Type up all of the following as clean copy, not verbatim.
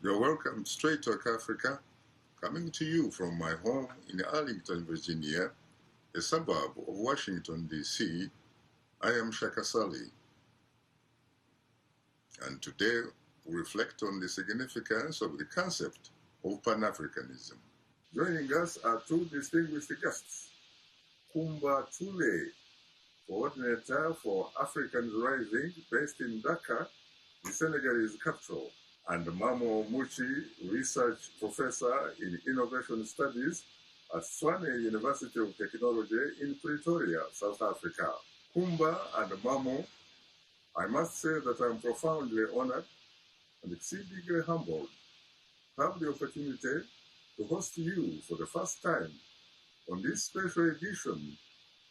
You're welcome to Straight Talk Africa, coming to you from my home in Arlington, Virginia, a suburb of Washington, D.C. I am Shaka Sali, and today we reflect on the significance of the concept of Pan-Africanism. Joining us are two distinguished guests, Kumba Tule, coordinator for Africans Rising based in Dakar, the Senegalese capital, and Mamo Muchi, research professor in innovation studies at Swane University of Technology in Pretoria, South Africa. Kumba and Mamo, I must say that I'm profoundly honored and exceedingly humbled to have the opportunity to host you for the first time on this special edition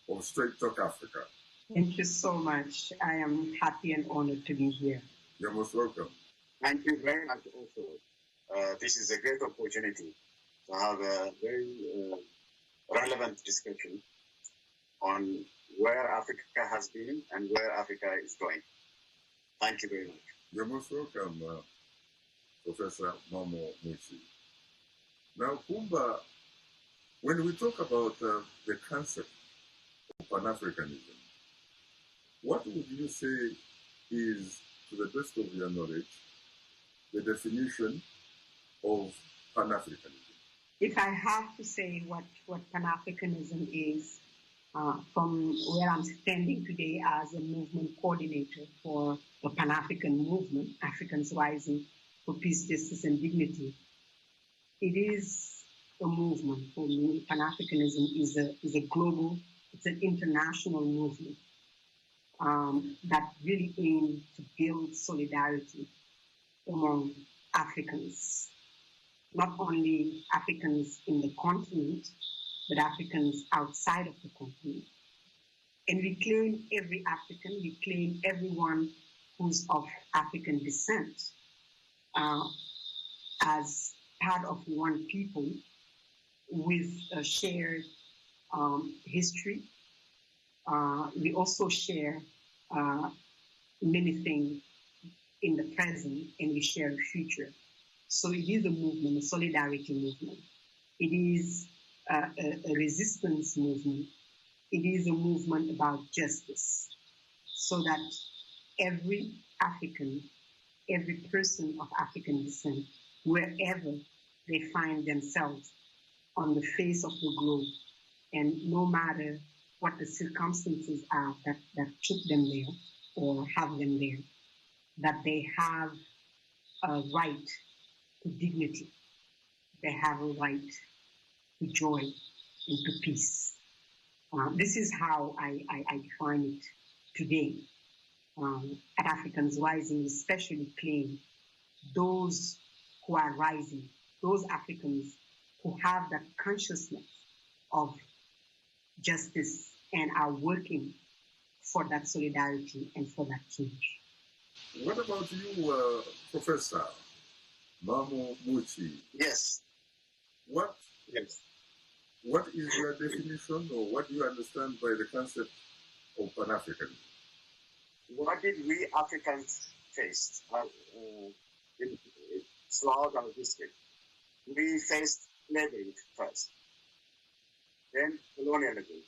of Straight Talk Africa. Thank you so much. I am happy and honored to be here. You're most welcome. Thank you very much also. This is a great opportunity to have a very relevant discussion on where Africa has been and where Africa is going. Thank you very much. You're most welcome, Professor Mamo Muchi. Now, Kumba, when we talk about the concept of Pan-Africanism, what would you say is, to the best of your knowledge, the definition of Pan-Africanism? If I have to say what Pan-Africanism is, from where I'm standing today as a movement coordinator for the Pan-African movement, Africans Rising for Peace, Justice, and Dignity, it is a movement. For me, Pan-Africanism is a global, it's an international movement that really aims to build solidarity among Africans, not only Africans in the continent, but Africans outside of the continent. And we claim every African, we claim everyone who's of African descent as part of one people with a shared history. We also share many things in the present, and we share a future. So it is a movement, a solidarity movement. It is a resistance movement. It is a movement about justice, so that every African, every person of African descent, wherever they find themselves on the face of the globe, and no matter what the circumstances are that took them there or have them there, that they have a right to dignity. They have a right to joy and to peace. This is how I define it today. At Africans Rising, especially claim those who are rising, those Africans who have that consciousness of justice and are working for that solidarity and for that change. What about you, Professor Mamo Muchi? Yes. Yes. What is your definition, or what do you understand by the concept of Pan-Africanism? What did we Africans face throughout our history? We faced slavery first, then colonialism,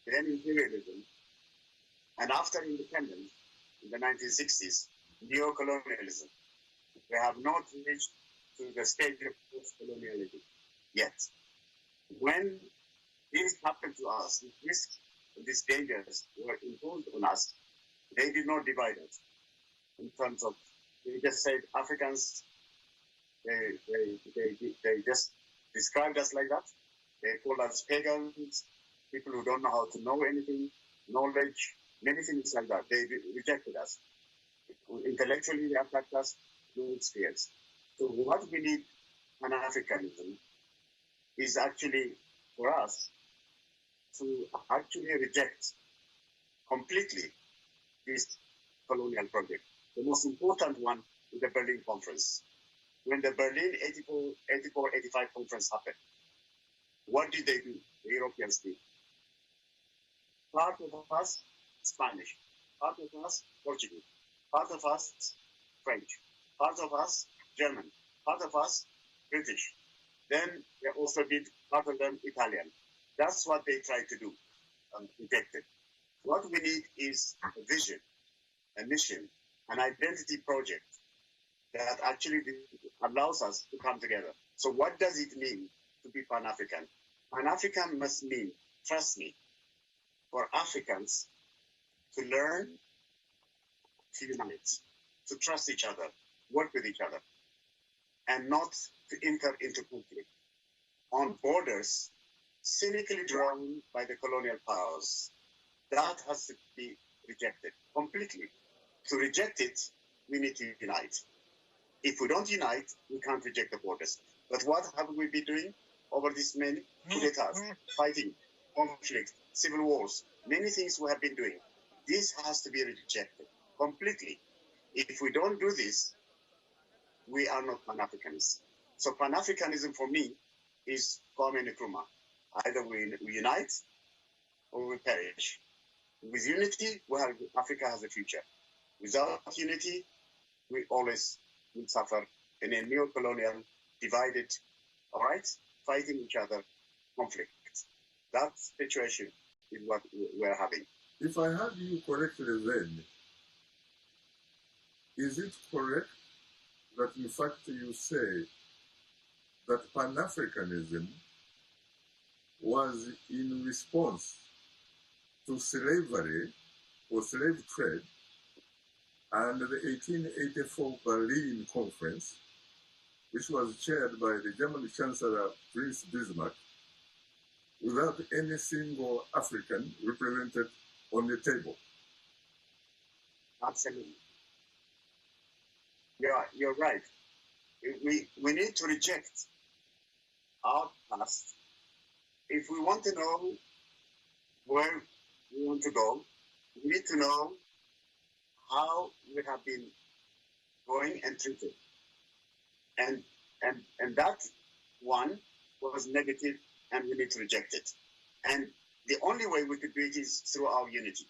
then imperialism, and after independence in the 1960s, neo-colonialism. We have not reached to the stage of post-colonialism yet. When this happened to us, these dangers were imposed on us, they did not divide us in terms of, they just said Africans, they just described us like that. They called us pagans, people who don't know how to know anything, knowledge, many things like that. They rejected us. Intellectually, they attacked us through spheres. So what we need Pan-Africanism is actually for us to actually reject completely this colonial project. The most important one is the Berlin Conference. When the Berlin 84-85 conference happened, what did they do? The Europeans did. Part of us, Spanish. Part of us, Portuguese. Part of us, French. Part of us, German, part of us British. Then they also did part of them Italian. That's what they tried to do, detected. What we need is a vision, a mission, an identity project that actually allows us to come together. So what does it mean to be Pan-African? Pan-African must mean, trust me, for Africans to learn, to unite, to trust each other, work with each other, and not to enter into conflict on borders cynically drawn by the colonial powers. That has to be rejected completely. To reject it, we need to unite. If we don't unite, we can't reject the borders. But what have we been doing over these many coup d'etats, fighting, conflict, civil wars, many things we have been doing? This has to be rejected completely. If we don't do this, we are not Pan-Africanists. So Pan-Africanism for me is Kwame Nkrumah. Either we unite or we perish. With unity, Africa has a future. Without unity, we always will suffer in a neo-colonial, divided, all right, fighting each other, conflict. That situation is what we're having. If I have you correctly then, is it correct that in fact you say that Pan-Africanism was in response to slavery or slave trade and the 1884 Berlin Conference, which was chaired by the German Chancellor Prince Bismarck, without any single African represented on the table? Absolutely. You're right. We need to reject our past. If we want to know where we want to go, we need to know how we have been going and treated. And that one was negative, and we need to reject it. And the only way we could do it is through our unity.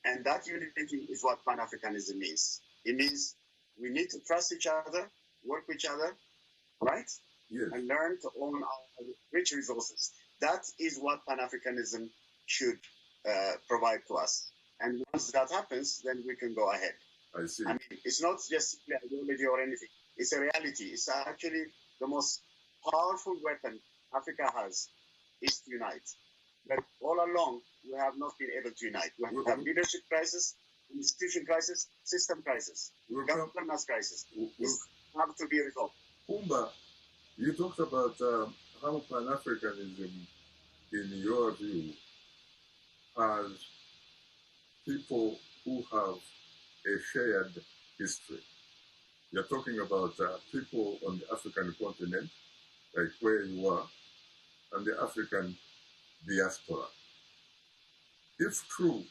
And that unity is what Pan-Africanism means. It means we need to trust each other, work with each other, right? Yes. And learn to own our rich resources. That is what Pan-Africanism should provide to us. And once that happens, then we can go ahead. I see. I mean, it's not just ideology or anything. It's a reality. It's actually the most powerful weapon Africa has is to unite. But all along, we have not been able to unite. We have leadership crisis, institution crisis, system crisis, governance crisis. This have to be resolved. Kumba, you talked about how Pan-Africanism, in your view, has people who have a shared history. You're talking about people on the African continent, like where you are, and the African diaspora. If true,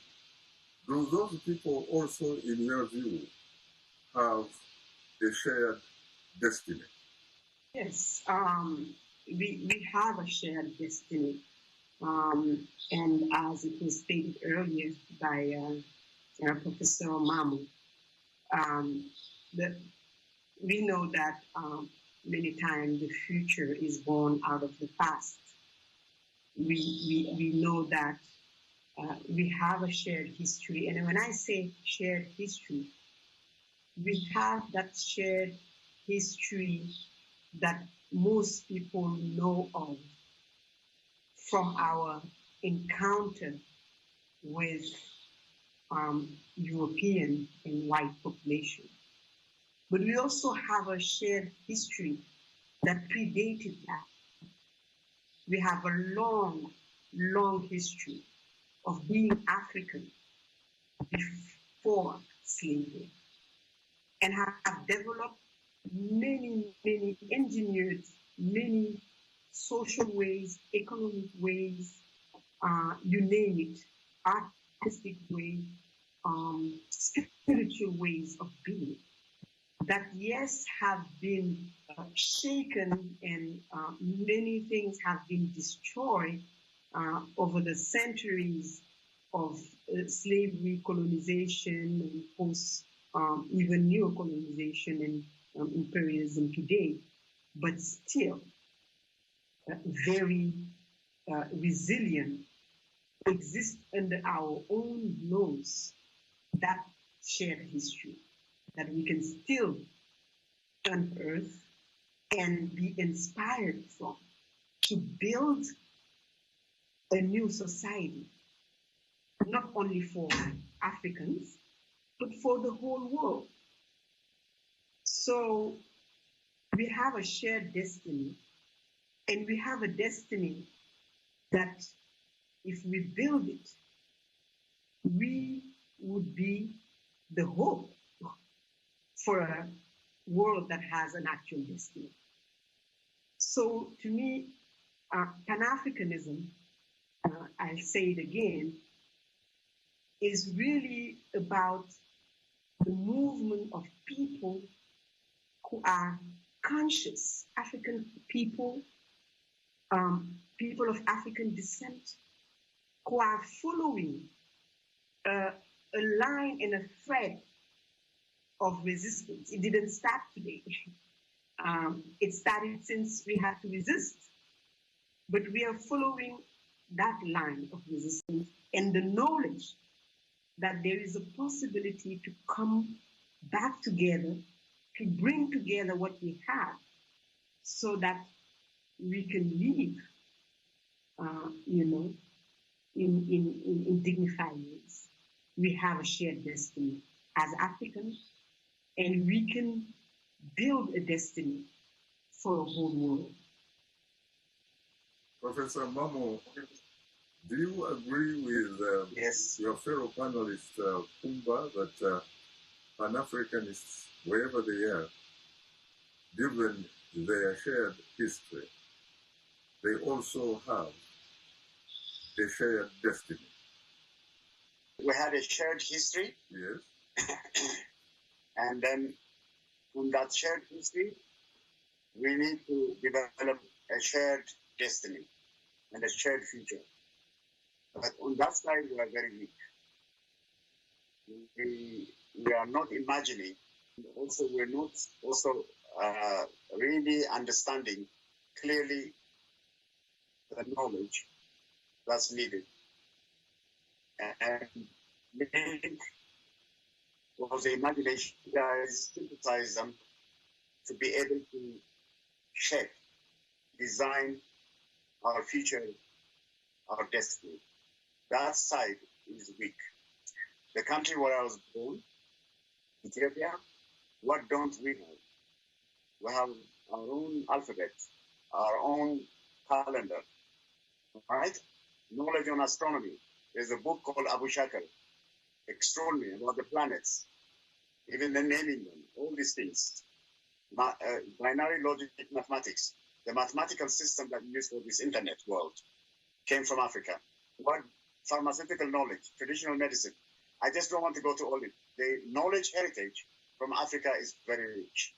do those people also, in your view, have a shared destiny? Yes, we have a shared destiny. And as it was stated earlier by Professor Mamu, we know that many times the future is born out of the past. We know that we have a shared history. And when I say shared history, we have that shared history that most people know of from our encounter with European and white population. But we also have a shared history that predated that. We have a long, long history of being African before slavery and have developed many, many engineered, many social ways, economic ways, you name it, artistic ways, spiritual ways of being that, yes, have been shaken and many things have been destroyed over the centuries of slavery, colonization, and post even neo-colonization imperialism today, but still very resilient, exist under our own nose, that shared history that we can still unearth and be inspired from to build a new society, not only for Africans, but for the whole world. So we have a shared destiny, and we have a destiny that if we build it, we would be the hope for a world that has an actual destiny. So to me, Pan-Africanism, I'll say it again, is really about the movement of people who are conscious, African people, people of African descent, who are following a line and a thread of resistance. It didn't start today. It started since we had to resist. But we are following that line of resistance and the knowledge that there is a possibility to come back together, to bring together what we have so that we can live, in dignified ways. We have a shared destiny as Africans, and we can build a destiny for a whole world. Professor Mamo, do you agree with Yes. your fellow panelist, Kumba, that Pan-Africanists, wherever they are, given their shared history, they also have a shared destiny? We had a shared history. Yes. And then from that shared history, we need to develop a shared destiny and a shared future. But on that side, we are very weak. We are not imagining. Also, we're not really understanding clearly the knowledge that's needed. And maybe was the imagination, guys, synthesize them to be able to shape, design our future, our destiny. That side is weak. The country where I was born, Ethiopia, what don't we have? We have our own alphabet, our own calendar, right? Knowledge on astronomy. There's a book called Abu Shakal, Extraordinary, about the planets, even the naming them, all these things. Binary logic mathematics, the mathematical system that we use for this internet world came from Africa. What pharmaceutical knowledge, traditional medicine. I just don't want to go to all it. The knowledge heritage from Africa is very rich.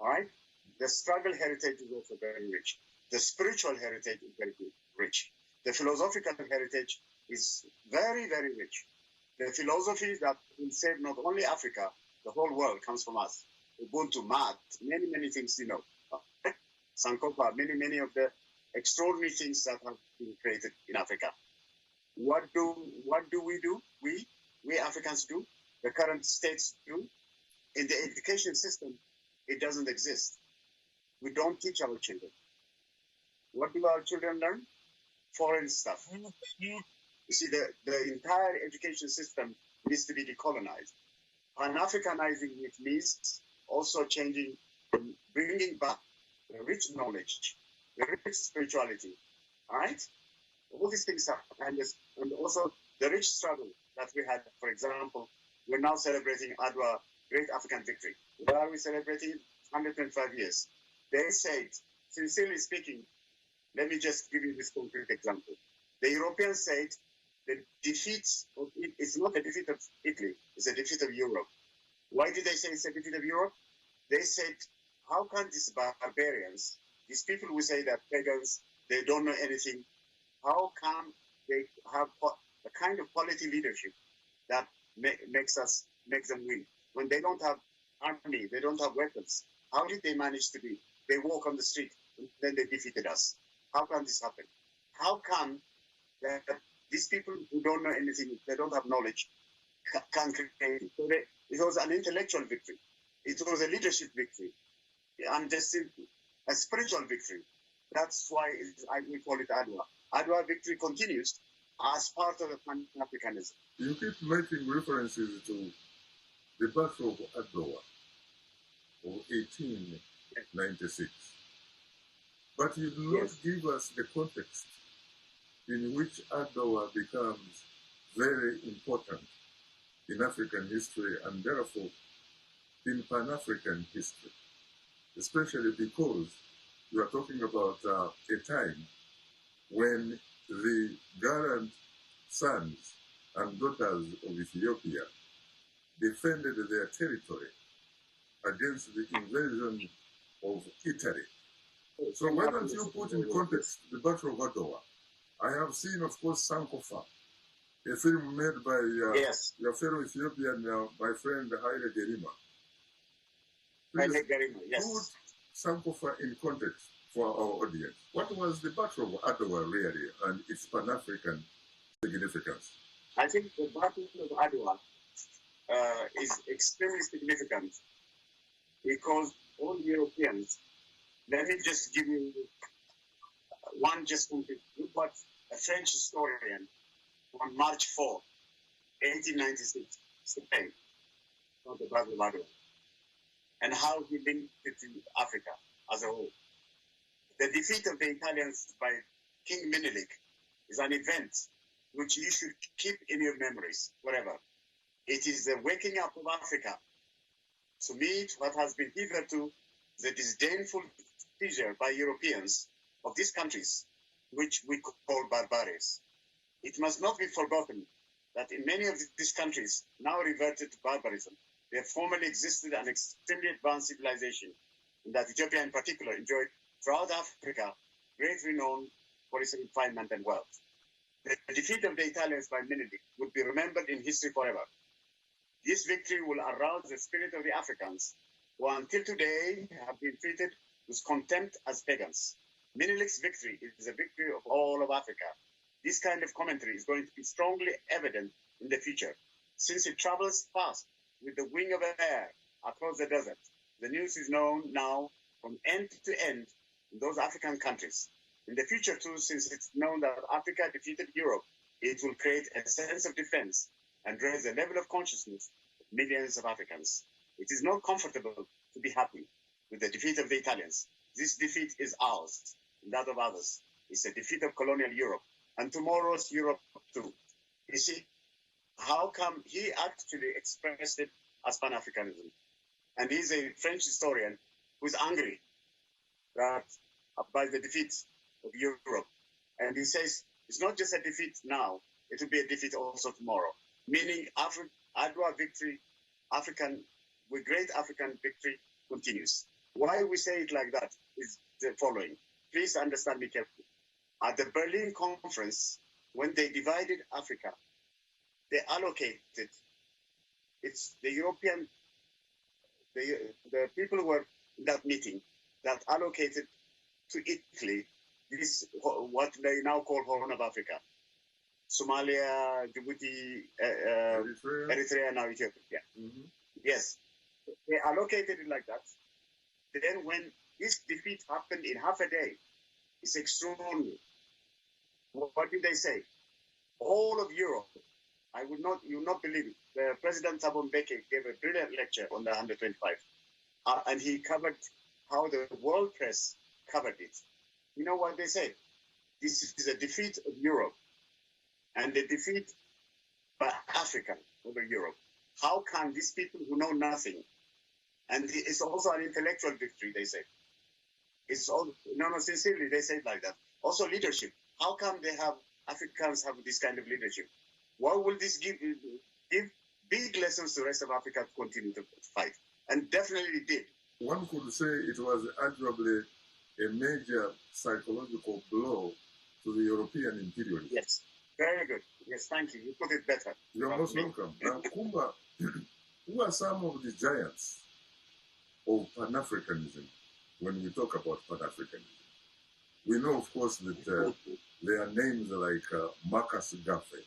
All right? The struggle heritage is also very rich. The spiritual heritage is very rich. The philosophical heritage is very, very rich. The philosophy that will save not only Africa, the whole world comes from us. Ubuntu, math, many, many things, Sankofa, many of the extraordinary things that have been created in Africa. What do we do? We Africans do, the current states do. In the education system, it doesn't exist. We don't teach our children. What do our children learn? Foreign stuff. You see, the entire education system needs to be decolonized. Pan-Africanizing it means also changing, bringing back the rich knowledge, the rich spirituality, all right? All these things are, and also the rich struggle that we had. For example, we're now celebrating Adwa, Great African Victory. Why are we celebrating 125 years? They said, sincerely speaking, let me just give you this concrete example. The Europeans said the defeat of it is not a defeat of Italy, it's a defeat of Europe. Why did they say it's a defeat of Europe? They said, how can these barbarians, these people who say that pagans, they don't know anything, how come they have the kind of quality leadership that makes them win when they don't have army, they don't have weapons. How did they manage to be? They walk on the street, and then they defeated us. How can this happen? How come that these people who don't know anything, they don't have knowledge, can create it? So it was an intellectual victory. It was a leadership victory. And just a spiritual victory. That's why we call it Adwa. Adwa victory continues as part of the Pan-Africanism. You keep making references to the Battle of Adwa of 1896. But you do not give us the context in which Adwa becomes very important in African history and therefore in Pan-African history, especially because you are talking about a time when the gallant sons and daughters of Ethiopia defended their territory against the invasion of Italy. So why don't you put in context the Battle of Adwa? I have seen, of course, Sankofa, a film made by your fellow Ethiopian, my friend Haile Gerima. Please put Sankofa in context for our audience. What was the Battle of Adwa really and its Pan-African significance? I think the Battle of Adwa is extremely significant because all Europeans, let me just give you one just complete. Look what a French historian on March 4, 1896, said about the Battle of Adwa and how he linked it to Africa as a whole. The defeat of the Italians by King Menelik is an event which you should keep in your memories forever. It is the waking up of Africa to meet what has been hitherto the disdainful seizure by Europeans of these countries, which we call barbaries. It must not be forgotten that in many of these countries, now reverted to barbarism, there formerly existed an extremely advanced civilization, and that Ethiopia in particular enjoyed throughout Africa great renown for its refinement and wealth. The defeat of the Italians by Menelik would be remembered in history forever. This victory will arouse the spirit of the Africans, who until today have been treated with contempt as pagans. Menelik's victory is a victory of all of Africa. This kind of commentary is going to be strongly evident in the future, since it travels fast with the wing of air across the desert. The news is known now from end to end in those African countries. In the future too, since it's known that Africa defeated Europe, it will create a sense of defense and raise the level of consciousness of millions of Africans. It is not comfortable to be happy with the defeat of the Italians. This defeat is ours, and that of others. It's a defeat of colonial Europe, and tomorrow's Europe too. You see, how come he actually expressed it as Pan-Africanism? And he's a French historian who's angry that by the defeat of Europe. And he says, it's not just a defeat now, it will be a defeat also tomorrow. Meaning Adwa victory, with great African victory continues. Why we say it like that is the following. Please understand me carefully. At the Berlin Conference, when they divided Africa, they allocated, it's the European, the people who were in that meeting that allocated to Italy this, what they now call Horn of Africa. Somalia, Djibouti, Eritrea, now Ethiopia. Mm-hmm. Yes, they allocated it like that. Then when this defeat happened in half a day, it's extraordinary. What did they say? All of Europe, you will not believe it. The President Thabo Mbeki gave a brilliant lecture on the 125. And he covered how the world press covered it. You know what they said? This is a defeat of Europe and a defeat by Africa over Europe. How can these people who know nothing, and it's also an intellectual victory, they say. It's all, sincerely, they say it like that. Also leadership. How come Africans have this kind of leadership? What will this give big lessons to the rest of Africa to continue to fight? And definitely it did. One could say it was arguably a major psychological blow to the European imperialism. Yes, very good. Yes, thank you. You put it better. You're most welcome. Now, Kumba, who are some of the giants of Pan-Africanism when we talk about Pan-Africanism? We know, of course, that there are names like Marcus Garvey.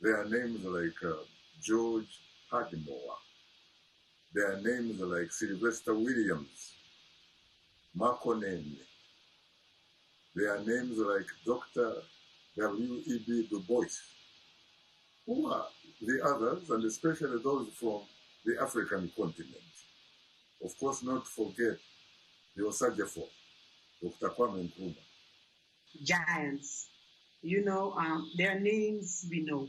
There are names like George Hadmore. There are names like Sylvester Williams, Makonene. There are names like Dr. W.E.B. Du Bois. Who are the others, and especially those from the African continent? Of course, not forget the Osajefo, Dr. Kwame Nkrumah. Giants. You know, there are names we know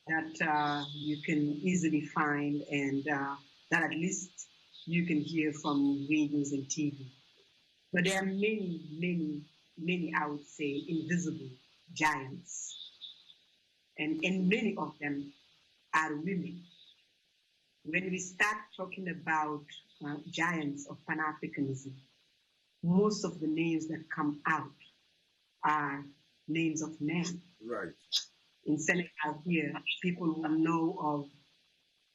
that you can easily find and that at least you can hear from radios and TV. But there are many, many, many, I would say, invisible giants. And many of them are women. When we start talking about giants of Pan-Africanism, most of the names that come out are names of men. Right. In Senegal here, people will know of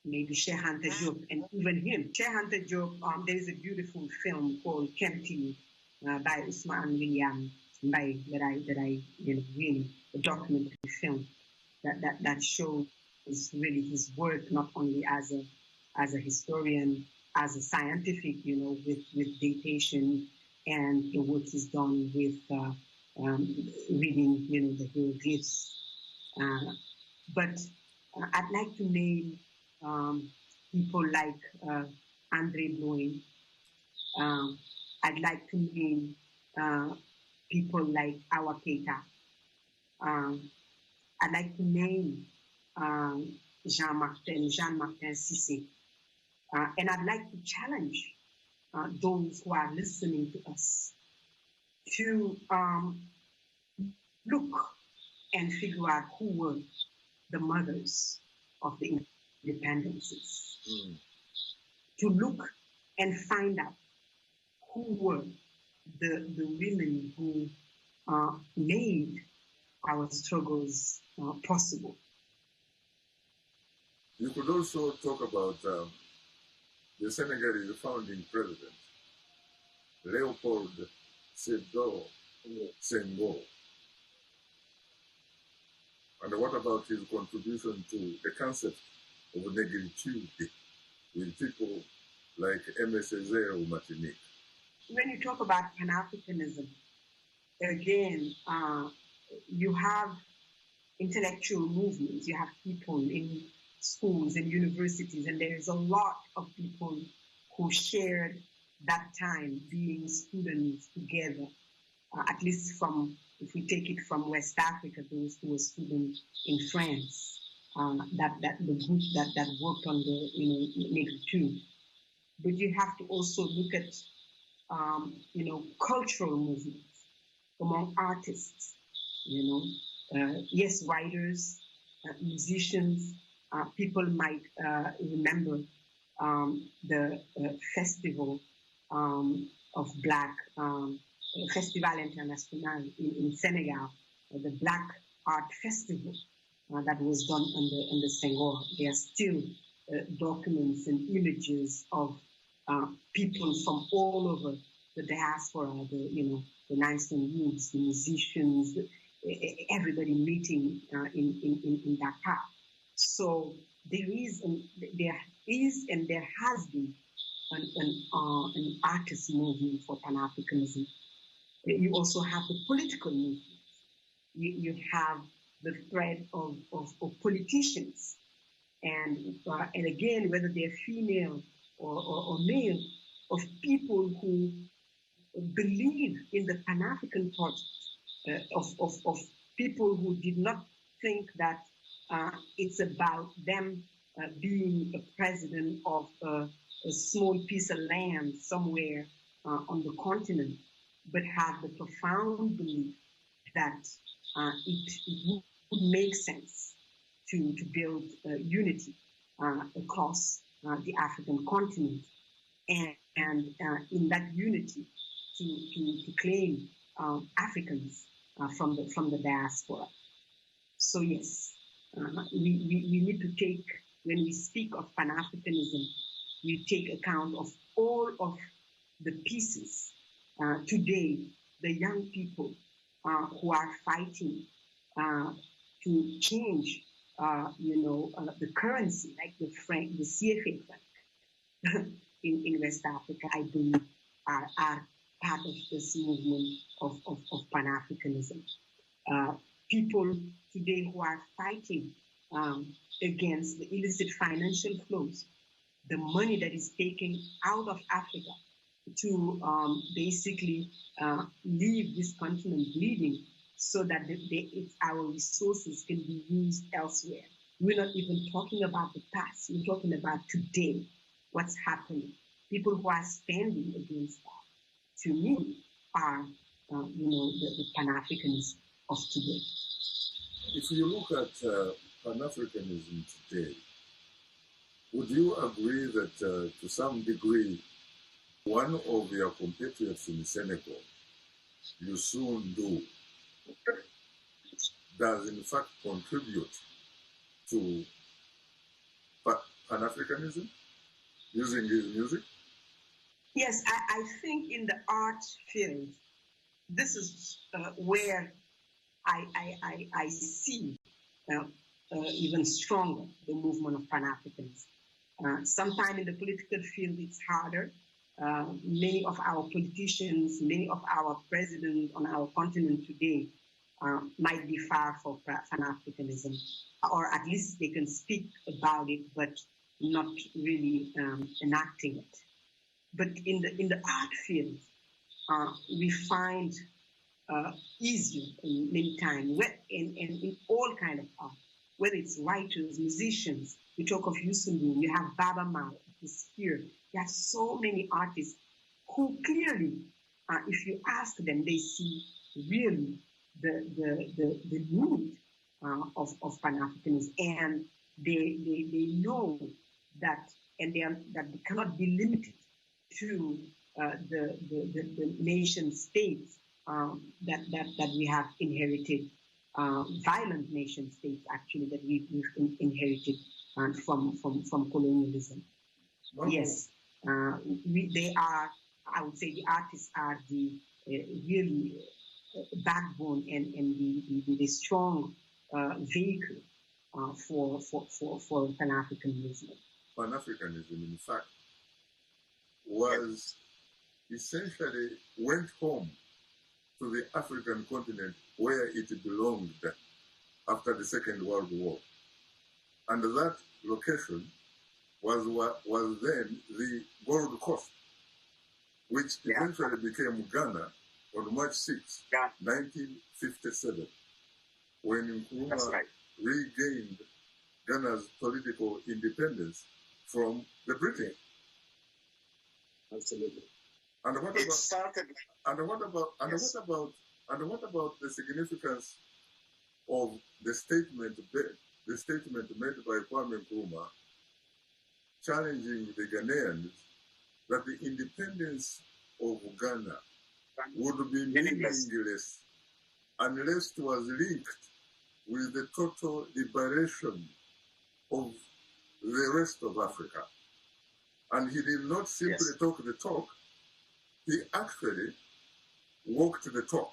maybe Cheikh Anta Diop, and even him. Cheikh Anta Diop, there is a beautiful film called Kempty by Usman William Mbaye that I really a documentary film that shows really his work not only as a historian, as a scientific, with datation, and the work he's done with reading, the hieroglyphs. But I'd like to name people like Andre Bloin. I'd like to name people like Awa Keita. I'd like to name Jean-Martin Cissé. And I'd like to challenge those who are listening to us to look and figure out who were the mothers of the independences. To look and find out who were the women who made our struggles possible. You could also talk about the Senegalese founding president, Leopold Sédar Senghor. And what about his contribution to the concept of negritude with people like M.S. Ezero Martinique? When you talk about Pan-Africanism, again, you have intellectual movements, you have people in schools and universities, and there is a lot of people who shared that time being students together, at least if we take it from West Africa, those who were students in France, that the group that worked on the negritude. But you have to also look at cultural movements among artists, yes, writers, musicians. People might remember the festival of Black, Festival International in Senegal, the Black Art Festival that was done under Senghor. There are still documents and images of people from all over the diaspora, the Nine-Stone Youths, the musicians, everybody meeting in Dakar. So there is and there has been an artist movement for Pan-Africanism. You also have the political movement. You have the thread of politicians, and again, whether they're female or male, of people who believe in the Pan-African project, of people who did not think that it's about them being a president of a small piece of land somewhere on the continent, but have the profound belief that it would make sense to build unity across the African continent, and in that unity to claim Africans from the diaspora. So yes, we need to take, when we speak of Pan-Africanism, we take account of all of the pieces. Today, the young people who are fighting to change, the currency, like the CFA franc in West Africa, I believe, are part of this movement of Pan-Africanism. People today who are fighting against the illicit financial flows, the money that is taken out of Africa to basically leave this continent bleeding so that our resources can be used elsewhere. We're not even talking about the past. We're talking about today, what's happening. People who are standing against that, to me, are the Pan-Africanists of today. If you look at Pan-Africanism today, would you agree that to some degree, one of your compatriots in Senegal, Youssou N'Dour, does in fact contribute to Pan-Africanism using his music? Yes, I think in the art field, this is where I see even stronger the movement of Pan-Africanism. Sometimes in the political field, it's harder. Many of our politicians, many of our presidents on our continent today might be far from Pan-Africanism, or at least they can speak about it, but not really enacting it. But in the art field, we find easier many times, in all kind of art, whether it's writers, musicians. We talk of Youssou N'Dour, you have Baba Mal, is here. You have so many artists who clearly, if you ask them, they see really the need of Pan-Africanism, and they know that, and that they cannot be limited to the nation states that we have inherited, violent nation states actually that we've inherited from colonialism. Yes, they are. I would say the artists are the really backbone and the strong vehicle for Pan-Africanism. Pan-Africanism, in fact, was essentially went home to the African continent where it belonged after the Second World War. And that location was then the Gold Coast, which eventually became Ghana on March 6, 1957, when Nkrumah regained Ghana's political independence from the British. Absolutely. And what about the significance of the statement made by Kwame Nkrumah challenging the Ghanaians that the independence of Ghana would be meaningless unless it was linked with the total liberation of the rest of Africa. And he did not simply talk the talk, he actually walked the talk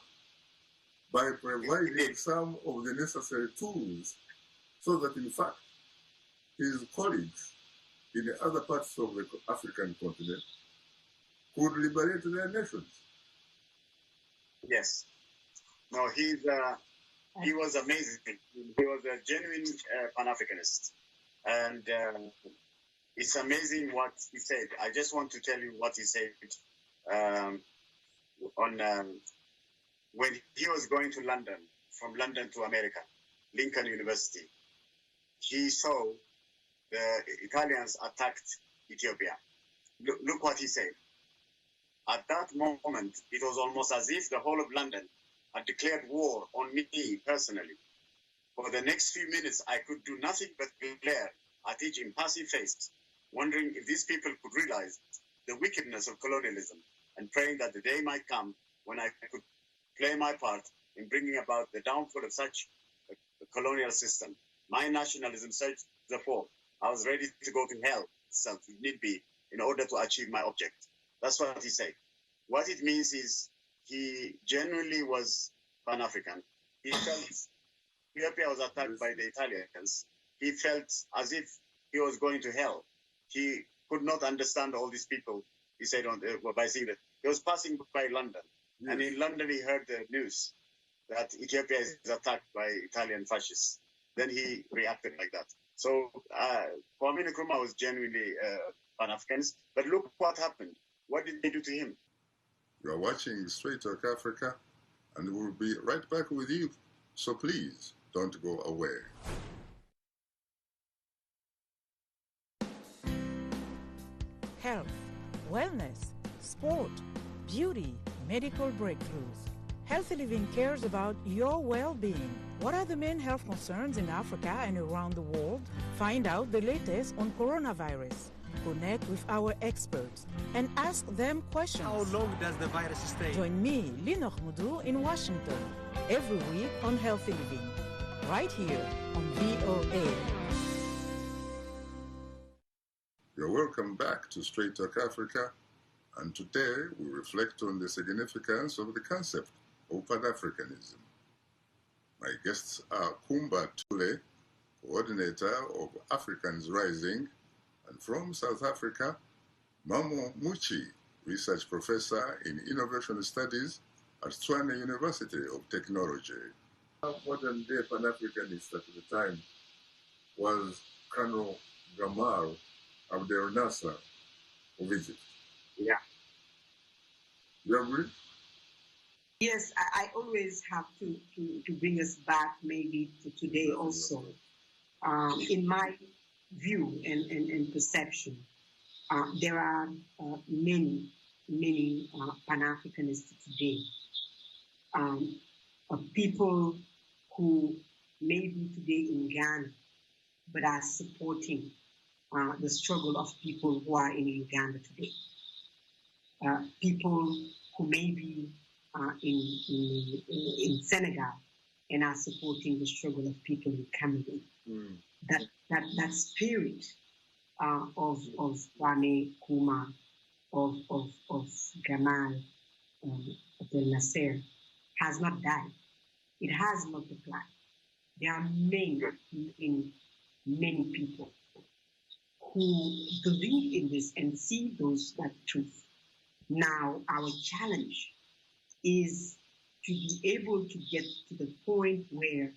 by providing some of the necessary tools so that, in fact, his colleagues in the other parts of the African continent could liberate their nations. Yes. No, he was amazing. He was a genuine Pan-Africanist. And it's amazing what he said. I just want to tell you what he said when he was going to London, from London to America, Lincoln University. He saw the Italians attacked Ethiopia. Look what he said. At that moment, it was almost as if the whole of London had declared war on me personally. For the next few minutes, I could do nothing but glare at each impassive face, wondering if these people could realize the wickedness of colonialism, and praying that the day might come when I could play my part in bringing about the downfall of such a colonial system. My nationalism surged the fall. I was ready to go to hell itself, if need be, in order to achieve my object. That's what he said. What it means is he genuinely was Pan-African. He felt Ethiopia was attacked by the Italians. He felt as if he was going to hell. He could not understand all these people. He said by saying that he was passing by London, and in London he heard the news that Ethiopia is attacked by Italian fascists. Then he reacted like that. So Kwame Nkrumah was genuinely Pan-Africanist. But look what happened. What did they do to him? You are watching Straight Talk Africa, and we'll be right back with you. So please don't go away. Health, wellness, sport, beauty, medical breakthroughs. Healthy Living cares about your well-being. What are the main health concerns in Africa and around the world? Find out the latest on coronavirus. Connect with our experts and ask them questions. How long does the virus stay? Join me, Linor Mudu, in Washington every week on Healthy Living, right here on VOA. You're welcome back to Straight Talk Africa, and today we reflect on the significance of the concept of Pan-Africanism. My guests are Kumba Tule, coordinator of Africans Rising, and from South Africa, Mamo Muchi, research professor in innovation studies at Tshwane University of Technology. Modern-day Pan-Africanist at the time was Colonel Gamal Abdel Nasser of Egypt. Yeah. You agree? Yes, I always have to bring us back maybe to today also. In my view and perception, there are many Pan-Africanists today. People who may be today in Ghana, but are supporting the struggle of people who are in Uganda today. People who may be in Senegal and are supporting the struggle of people in Cameroon. That spirit of Kwame Nkrumah, of Gamal Abdel Nasser has not died. It has multiplied. There are many people who believe in this and see that truth. Now, our challenge is to be able to get to the point where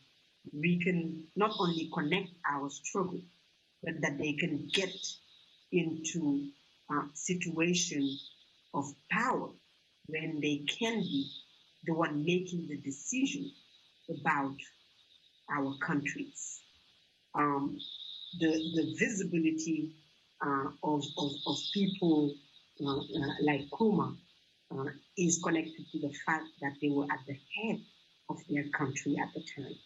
we can not only connect our struggle, but that they can get into a situation of power when they can be the one making the decision about our countries. The visibility of people like Nkrumah is connected to the fact that they were at the head of their country at the time.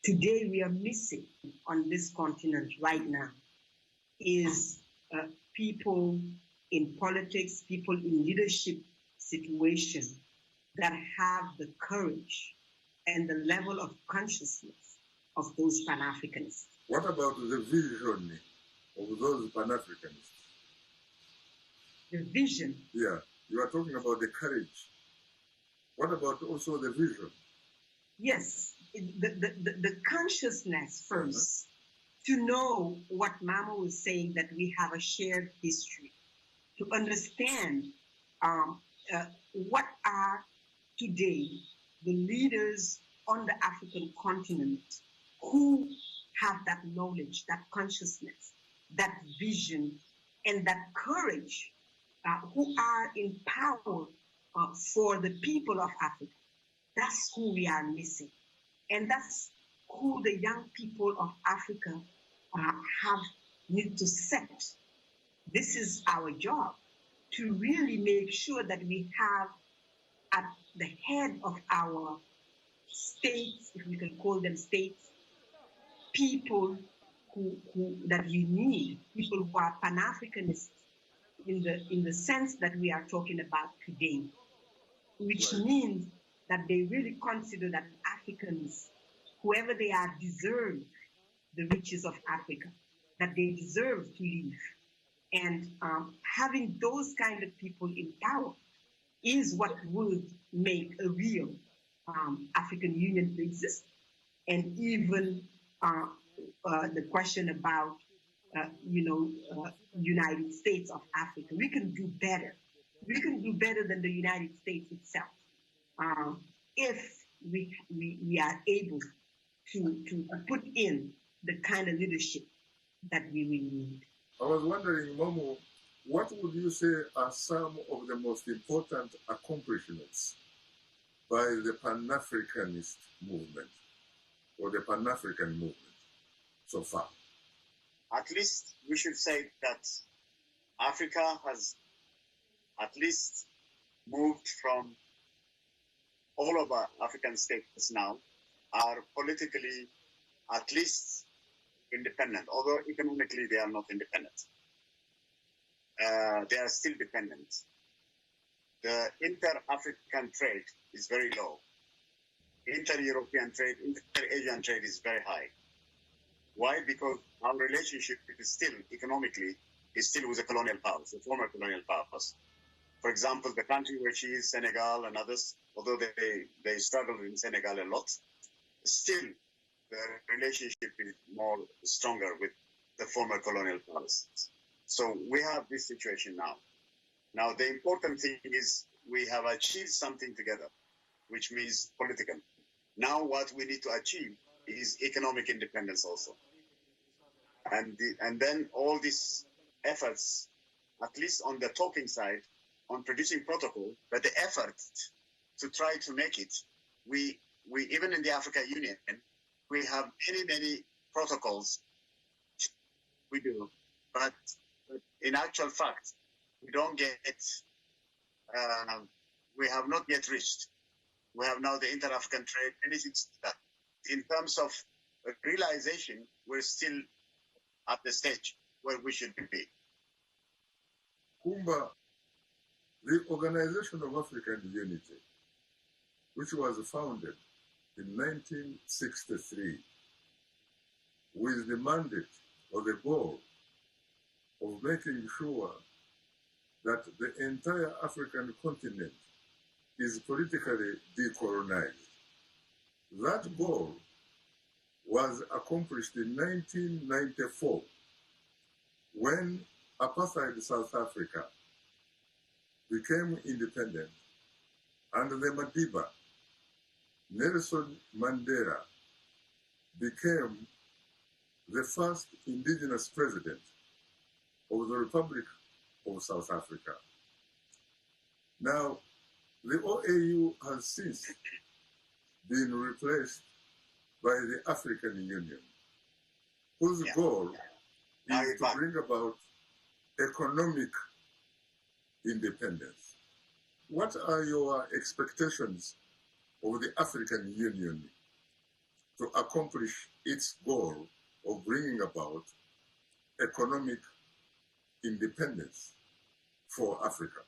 Today we are missing on this continent right now is people in politics, people in leadership situations that have the courage and the level of consciousness of those Pan-Africanists. What about the vision of those Pan-Africanists? The vision? Yeah, you are talking about the courage. What about also the vision? Yes, the consciousness first, to know what Mama was saying, that we have a shared history, to understand what are today the leaders on the African continent who have that knowledge, that consciousness, that vision, and that courage, who are in power for the people of Africa. That's who we are missing. And that's who the young people of Africa need to set. This is our job, to really make sure that we have at the head of our states, if we can call them states, people who that you need, people who are Pan-Africanists in the sense that we are talking about today, which means that they really consider that Africans, whoever they are, deserve the riches of Africa, that they deserve to live And having those kind of people in power is what would make a real African Union to exist. And even the question about, United States of Africa, we can do better. We can do better than the United States itself if we are able to put in the kind of leadership that we really need. I was wondering, Momo, what would you say are some of the most important accomplishments by the Pan-Africanist movement or the Pan-African movement so far? At least we should say that Africa has at least moved from all of our African states now are politically at least independent, although economically they are not independent. They are still dependent. The inter-African trade is very low. Inter-European trade, inter-Asian trade is very high. Why? Because our relationship is still, economically, is still with the colonial powers, the former colonial powers. For example, the country where she is, Senegal and others, although they struggled in Senegal a lot, still the relationship is more stronger with the former colonial powers. So we have this situation now. Now, the important thing is we have achieved something together, which means political. Now what we need to achieve is economic independence also. And then all these efforts, at least on the talking side, on producing protocol, but the effort to try to make it, we even in the African Union, we have many protocols we do, but in actual fact, we don't get, we have not yet reached. We have now the inter-African trade, anything that. In terms of realization, we're still at the stage where we should be. Kumba, the Organization of African Unity, which was founded in 1963 with the mandate or the goal of making sure that the entire African continent is politically decolonized. That goal was accomplished in 1994 when apartheid South Africa became independent and the Madiba, Nelson Mandela, became the first indigenous president of the Republic of South Africa. Now, the OAU has since been replaced by the African Union, whose goal is to bring about economic independence. What are your expectations of the African Union to accomplish its goal of bringing about economic independence for Africa?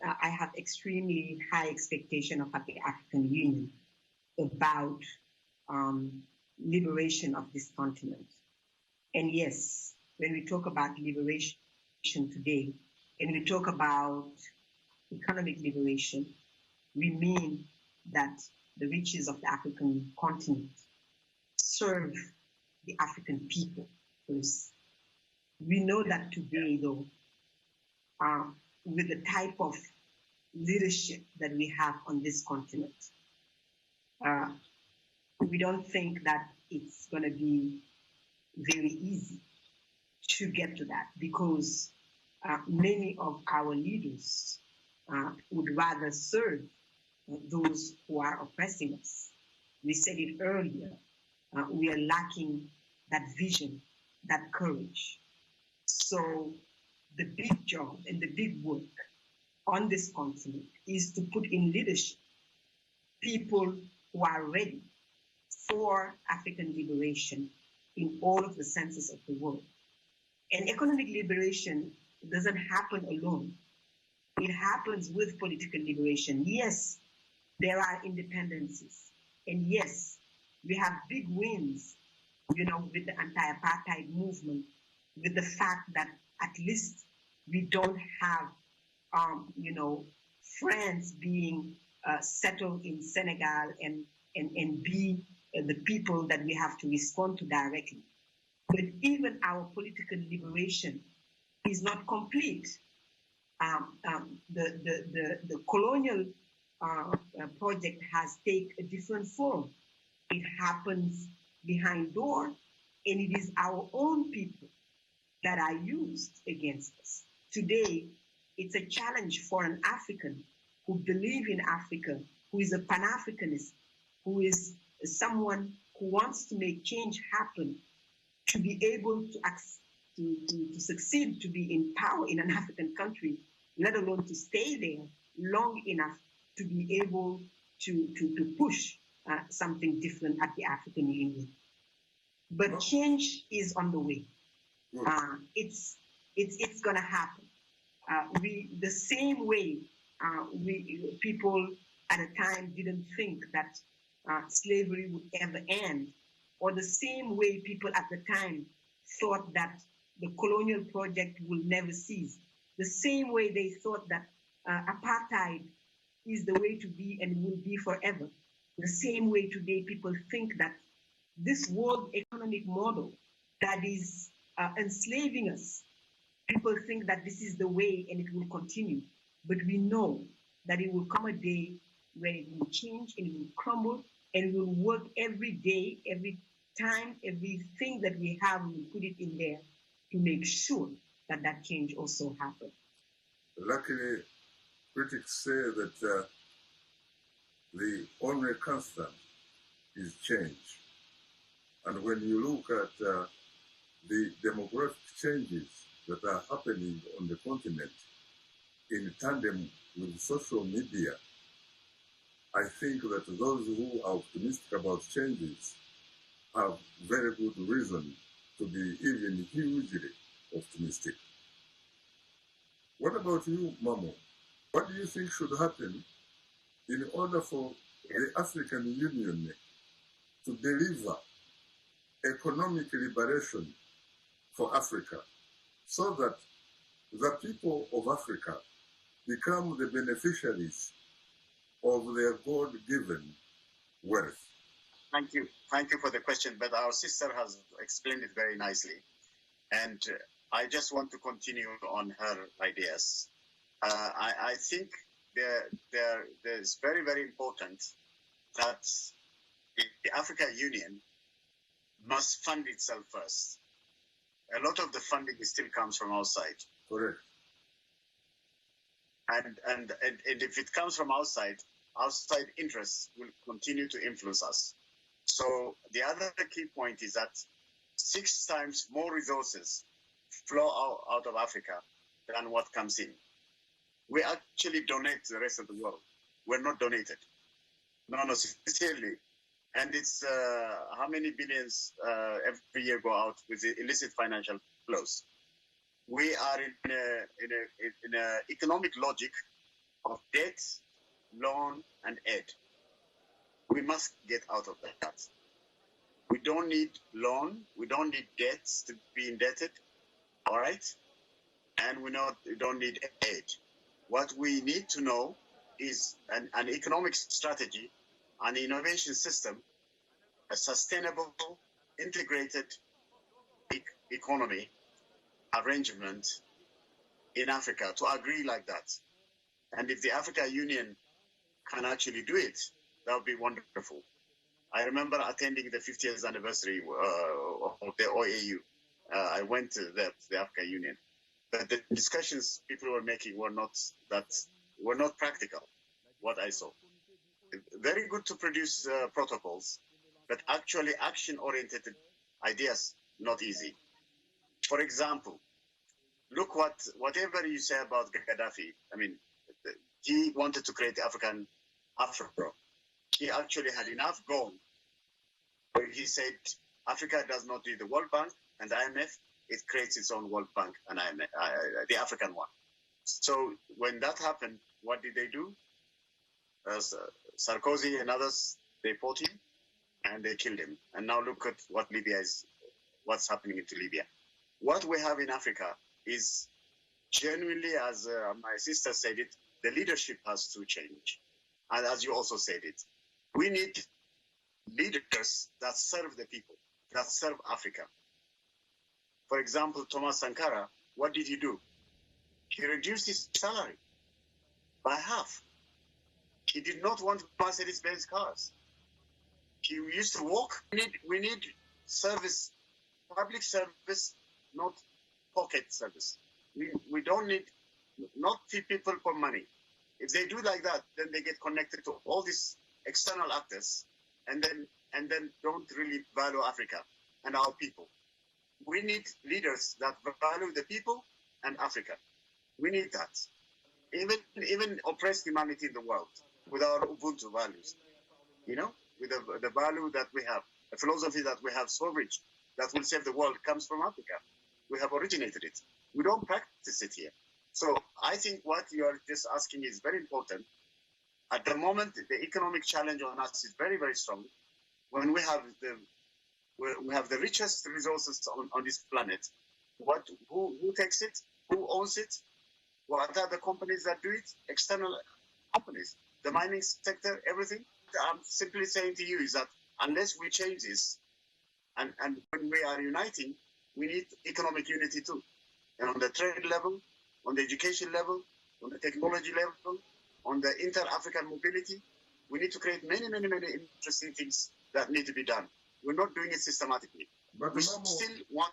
I have extremely high expectation of the African Union about liberation of this continent. And yes, when we talk about liberation today, and we talk about economic liberation, we mean that the riches of the African continent serve the African people first. We know that today, though, with the type of leadership that we have on this continent, we don't think that it's going to be very easy to get to that, because many of our leaders would rather serve those who are oppressing us. We said it earlier, we are lacking that vision, that courage. So the big job and the big work on this continent is to put in leadership people who are ready for African liberation in all of the senses of the word. And economic liberation doesn't happen alone. It happens with political liberation. Yes, there are independencies. And yes, we have big wins, with the anti-apartheid movement, with the fact that at least we don't have, you know, friends being settled in Senegal and be the people that we have to respond to directly. But even our political liberation is not complete. The colonial project has taken a different form. It happens behind doors, and it is our own people that are used against us. Today, it's a challenge for an African who believes in Africa, who is a Pan-Africanist, who is someone who wants to make change happen, to be able to succeed, to be in power in an African country, let alone to stay there long enough to be able to push something different at the African Union. But change is on the way. It's going to happen. The same way people at a time didn't think that slavery would ever end, or the same way people at the time thought that the colonial project will never cease, the same way they thought that apartheid is the way to be and will be forever, the same way today people think that this world economic model that is enslaving us, people think that this is the way and it will continue. But we know that it will come a day when it will change and it will crumble, and we will work every day, every time, everything that we have, we will put it in there to make sure that that change also happens. Luckily, critics say that the only constant is change. And when you look at the demographic changes that are happening on the continent in tandem with social media, I think that those who are optimistic about changes have very good reason to be even hugely optimistic. What about you, Mamo? What do you think should happen in order for the African Union to deliver economic liberation for Africa, so that the people of Africa become the beneficiaries of their God-given wealth? Thank you. Thank you for the question, but our sister has explained it very nicely. And I just want to continue on her ideas. I think there's very, very important that the African Union must fund itself first. A lot of the funding still comes from outside. Correct. And if it comes from outside interests will continue to influence us. So the other key point is that 6 times more resources flow out of Africa than what comes in. We actually donate to the rest of the world. We're not donated. No, sincerely. And it's how many billions every year go out with the illicit financial flows. We are in a economic logic of debt, loan, and aid. We must get out of that. We don't need loan. We don't need debts to be indebted. All right? And we don't need aid. What we need to know is an economic strategy, an innovation system, a sustainable, integrated economy arrangement in Africa to agree like that. And if the African Union can actually do it, that would be wonderful. I remember attending the 50th anniversary of the OAU. I went to the African Union. But the discussions people were making were not practical, what I saw. Very good to produce protocols, but actually action-oriented ideas, not easy. For example, look whatever you say about Gaddafi, I mean, he wanted to create the African Afro. He actually had enough goal where he said Africa does not need the World Bank and the IMF, it creates its own World Bank and IMF, the African one. So when that happened, what did they do? Sarkozy and others, they fought him and they killed him. And now look at what's happening into Libya. What we have in Africa is genuinely, as my sister said it, the leadership has to change. And as you also said it, we need leaders that serve the people, that serve Africa. For example, Thomas Sankara, what did he do? He reduced his salary by half. He did not want Mercedes-Benz cars. He used to walk. We need service, public service, not pocket service. We don't need, not people for money. If they do like that, then they get connected to all these external actors, and then don't really value Africa and our people. We need leaders that value the people and Africa. We need that. Even oppressed humanity in the world with our Ubuntu values, you know, with the value that we have, the philosophy that we have so rich that will save the world comes from Africa. We have originated it. We don't practice it here. So I think what you are just asking is very important. At the moment, the economic challenge on us is very, very strong. When we have the richest resources on this planet, who takes it? Who owns it? What are the companies that do it? External companies, the mining sector, everything. I'm simply saying to you is that unless we change this, and when we are uniting, we need economic unity too. And on the trade level, on the education level, on the technology level, on the inter-African mobility, we need to create many, many, many interesting things that need to be done. We're not doing it systematically. But we still want...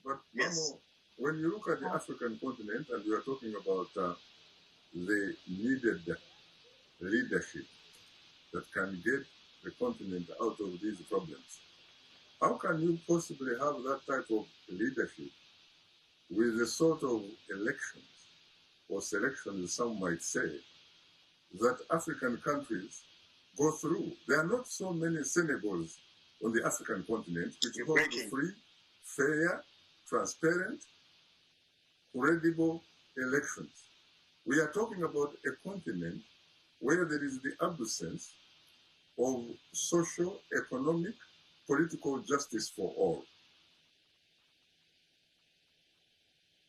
But yes. Mamo, when you look at the African continent, and we are talking about the needed leadership that can get the continent out of these problems, how can you possibly have that type of leadership with the sort of elections or selections, some might say, that African countries go through? There are not so many Senegals on the African continent which hold free, fair, transparent, credible elections. We are talking about a continent where there is the absence of social, economic, political justice for all.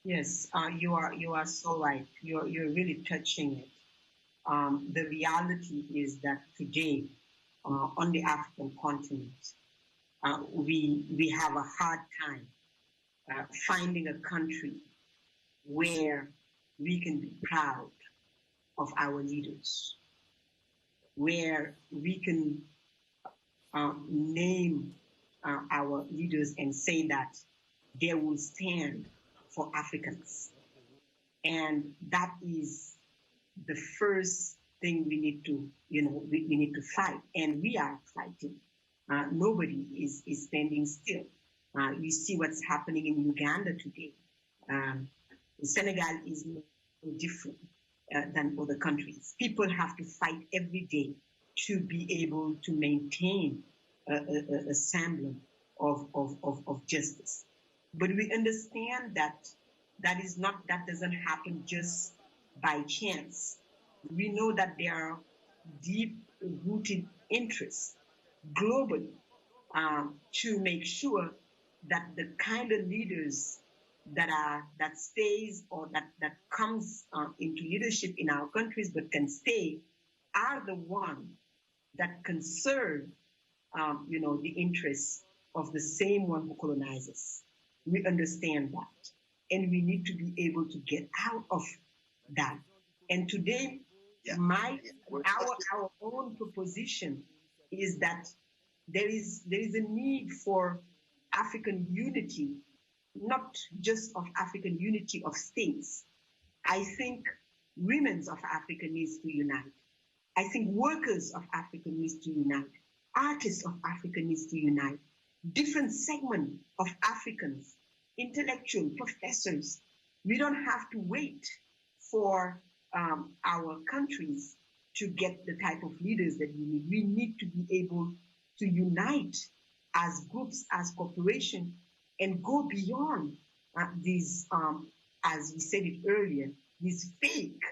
Yes, you are so right. You're really touching it. The reality is that today, on the African continent, we have a hard time finding a country where we can be proud of our leaders, where we can name our leaders and say that they will stand for Africans. And that is the first thing we need to, we need to fight. And we are fighting. Nobody is standing still. You see what's happening in Uganda today. Senegal is no different than other countries. People have to fight every day to be able to maintain a semblance of justice. But we understand that that doesn't happen just by chance. We know that there are deep-rooted interests globally to make sure that the kind of leaders that stays or that comes into leadership in our countries but can stay are the ones that can serve the interests of the same one who colonizes. We understand that, and we need to be able to get out of that. And today, our own proposition is that there is a need for African unity, not just of African unity of states. I think women of Africa needs to unite. I think workers of Africa needs to unite. Artists of Africa needs to unite. Different segments of Africans, intellectual professors. We don't have to wait for our countries to get the type of leaders that we need. We need to be able to unite as groups, as corporations, and go beyond these, as we said it earlier, these fake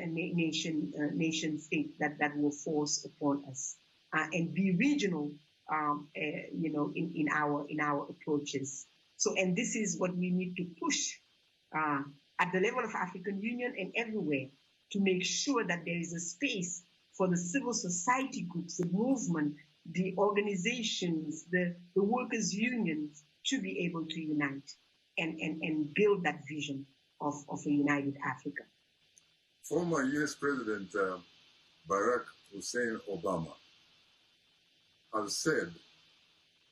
nation states that will force upon us, and be regional, in our approaches. So, and this is what we need to push at the level of African Union and everywhere, to make sure that there is a space for the civil society groups, the movement, the organizations, the workers' unions to be able to unite and build that vision of a united Africa. Former US President Barack Hussein Obama has said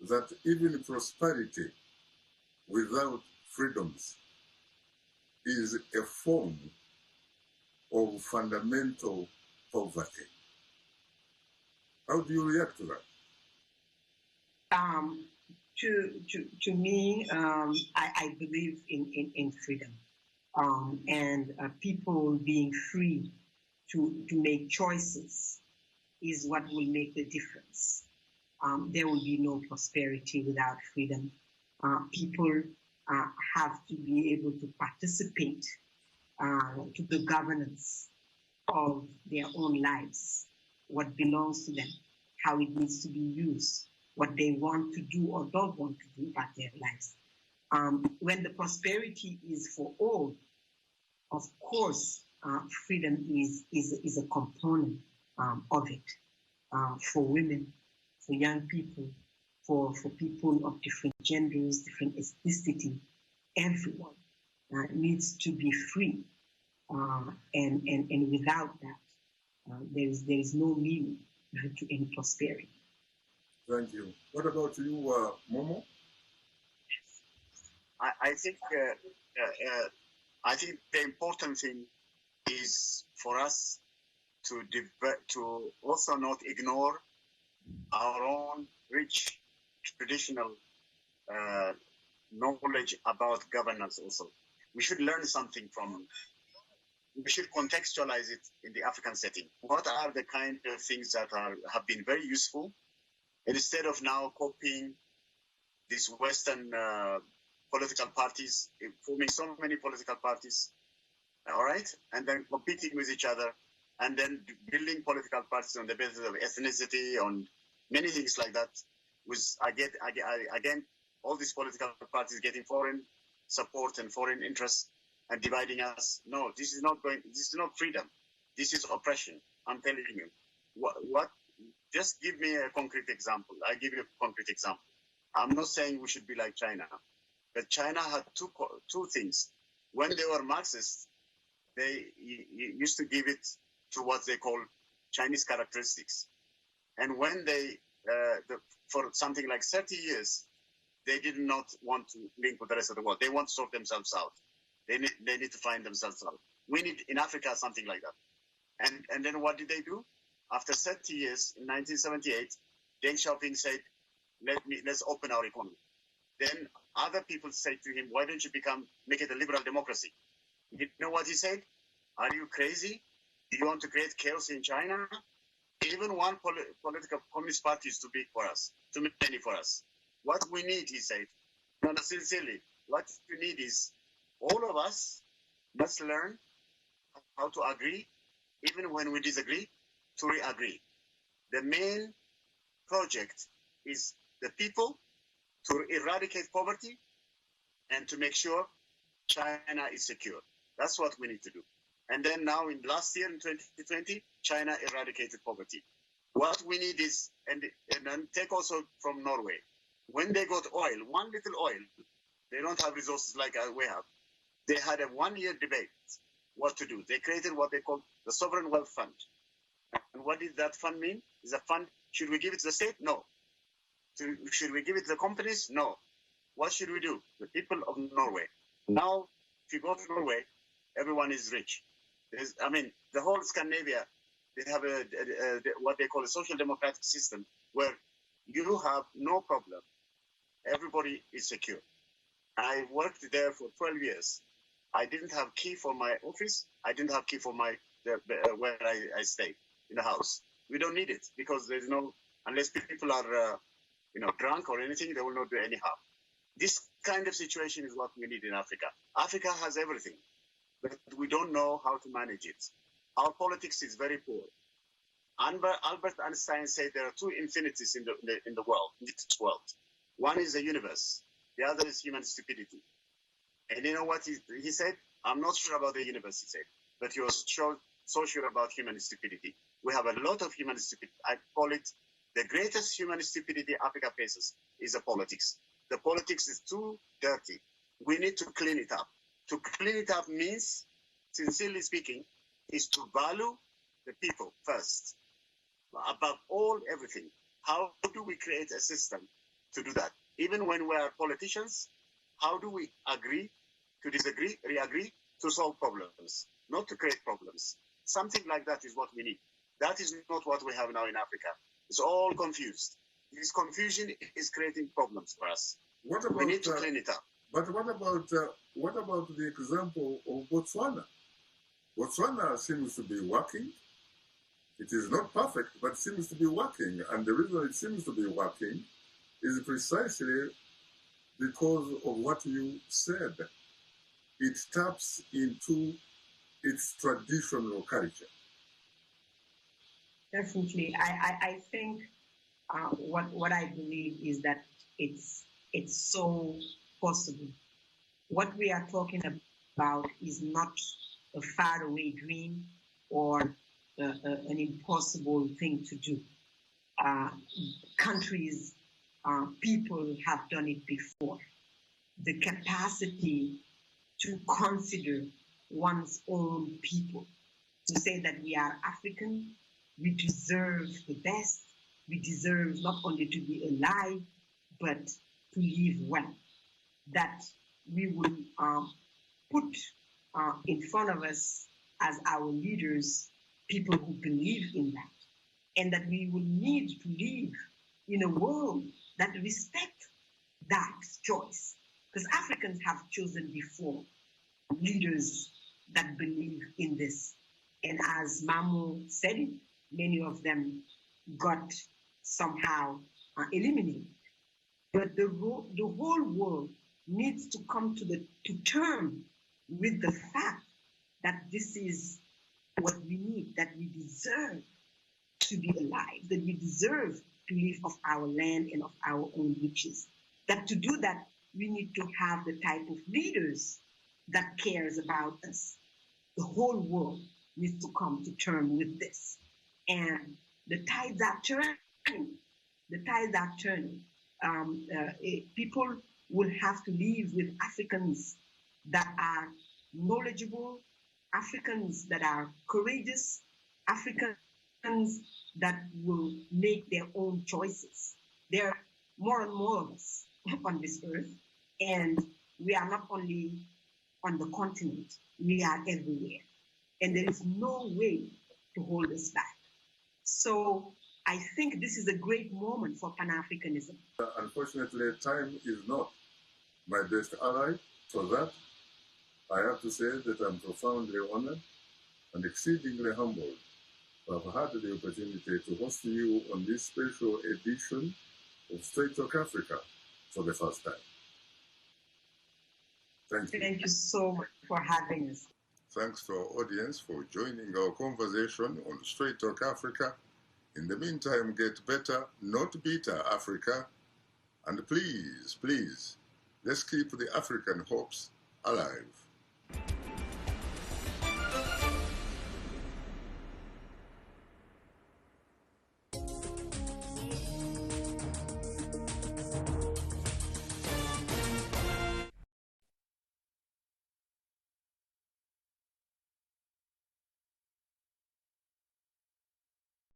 that even prosperity without freedoms is a form of fundamental poverty. How do you react to that? To me, I believe in freedom and people being free to make choices is what will make the difference. There will be no prosperity without freedom. People have to be able to participate to the governance of their own lives, what belongs to them, how it needs to be used, what they want to do or don't want to do about their lives. When the prosperity is for all, of course, freedom is a component of it. For women, for young people, for people of different genders, different ethnicity, everyone needs to be free. And without that, there is no meaning to any prosperity. Thank you. What about you, Momo? I think the important thing is for us to also not ignore our own rich traditional knowledge about governance. Also, we should learn something from. We should contextualize it in the African setting. What are the kind of things that have been very useful, instead of now copying these Western political parties, forming so many political parties, all right, and then competing with each other, and then building political parties on the basis of ethnicity, on many things like that. Again, all these political parties getting foreign support and foreign interests and dividing us. No, this is not freedom. This is oppression. I'm telling you. What? Just give me a concrete example. I give you a concrete example. I'm not saying we should be like China, but China had two things. When they were Marxists, they used to give it to what they call Chinese characteristics. And when they, for something like 30 years, they did not want to link with the rest of the world. They want to sort themselves out. They need to find themselves out. We need in Africa something like that. And then what did they do? After 30 years, in 1978, Deng Xiaoping said, let's open our economy. Then other people said to him, why don't you make it a liberal democracy? You know what he said? Are you crazy? Do you want to create chaos in China? Even one political communist party is too big for us, too many for us. What we need, he said, no, sincerely, what we need is all of us must learn how to agree, even when we disagree, to re-agree. The main project is the people to eradicate poverty and to make sure China is secure. That's what we need to do. And then now in last year, in 2020, China eradicated poverty. What we need is, and then take also from Norway, when they got oil, one little oil, they don't have resources like we have. They had a 1-year debate what to do. They created what they call the Sovereign Wealth Fund. And what did that fund mean? Is a fund, should we give it to the state? No. Should we give it to the companies? No. What should we do? The people of Norway. Now, if you go to Norway, everyone is rich. The whole Scandinavia, they have what they call a social democratic system where you have no problem. Everybody is secure. I worked there for 12 years. I didn't have key for my office. I didn't have key for where I stay in the house. We don't need it because there's no, unless people are drunk or anything, they will not do any harm. This kind of situation is what we need in Africa. Africa has everything, but we don't know how to manage it. Our politics is very poor. Albert Einstein said there are two infinities in the world, in this world. One is the universe. The other is human stupidity. And you know what he said? I'm not sure about the universe, he said, but he was so sure about human stupidity. We have a lot of human stupidity. I call it the greatest human stupidity Africa faces is the politics. The politics is too dirty. We need to clean it up. To clean it up means, sincerely speaking, is to value the people first, above all, everything. How do we create a system to do that? Even when we are politicians, how do we agree to disagree, re-agree, to solve problems, not to create problems? Something like that is what we need. That is not what we have now in Africa. It's all confused. This confusion is creating problems for us. We need to clean it up. But what about the example of Botswana? Botswana seems to be working. It is not perfect, but seems to be working. And the reason it seems to be working is precisely because of what you said. It taps into its traditional culture. Definitely. I think what I believe is that it's so possible. What we are talking about is not a faraway dream or an impossible thing to do. Countries, people have done it before. The capacity to consider one's own people, to say that we are African, we deserve the best, we deserve not only to be alive, but to live well. That we will put in front of us as our leaders people who believe in that, and that we will need to live in a world that respects that choice. Because Africans have chosen before leaders that believe in this. And as Mamu said it, many of them got somehow eliminated. But the whole world needs to come to terms with the fact that this is what we need, that we deserve to be alive, that we deserve to live off our land and of our own riches. That to do that, we need to have the type of leaders that cares about us. The whole world needs to come to terms with this. And the tides are turning. The tides are turning. People will have to live with Africans that are knowledgeable, Africans that are courageous, Africans that will make their own choices. There are more and more of us on this earth, and we are not only on the continent, we are everywhere. And there is no way to hold us back. So I think this is a great moment for Pan-Africanism. Unfortunately, time is not my best ally. For that, I have to say that I'm profoundly honored and exceedingly humbled to have had the opportunity to host you on this special edition of Straight Talk Africa for the first time. Thank you. Thank you so much for having us. Thanks to our audience for joining our conversation on Straight Talk Africa. In the meantime, get better, not bitter, Africa. And please, please, let's keep the African hopes alive.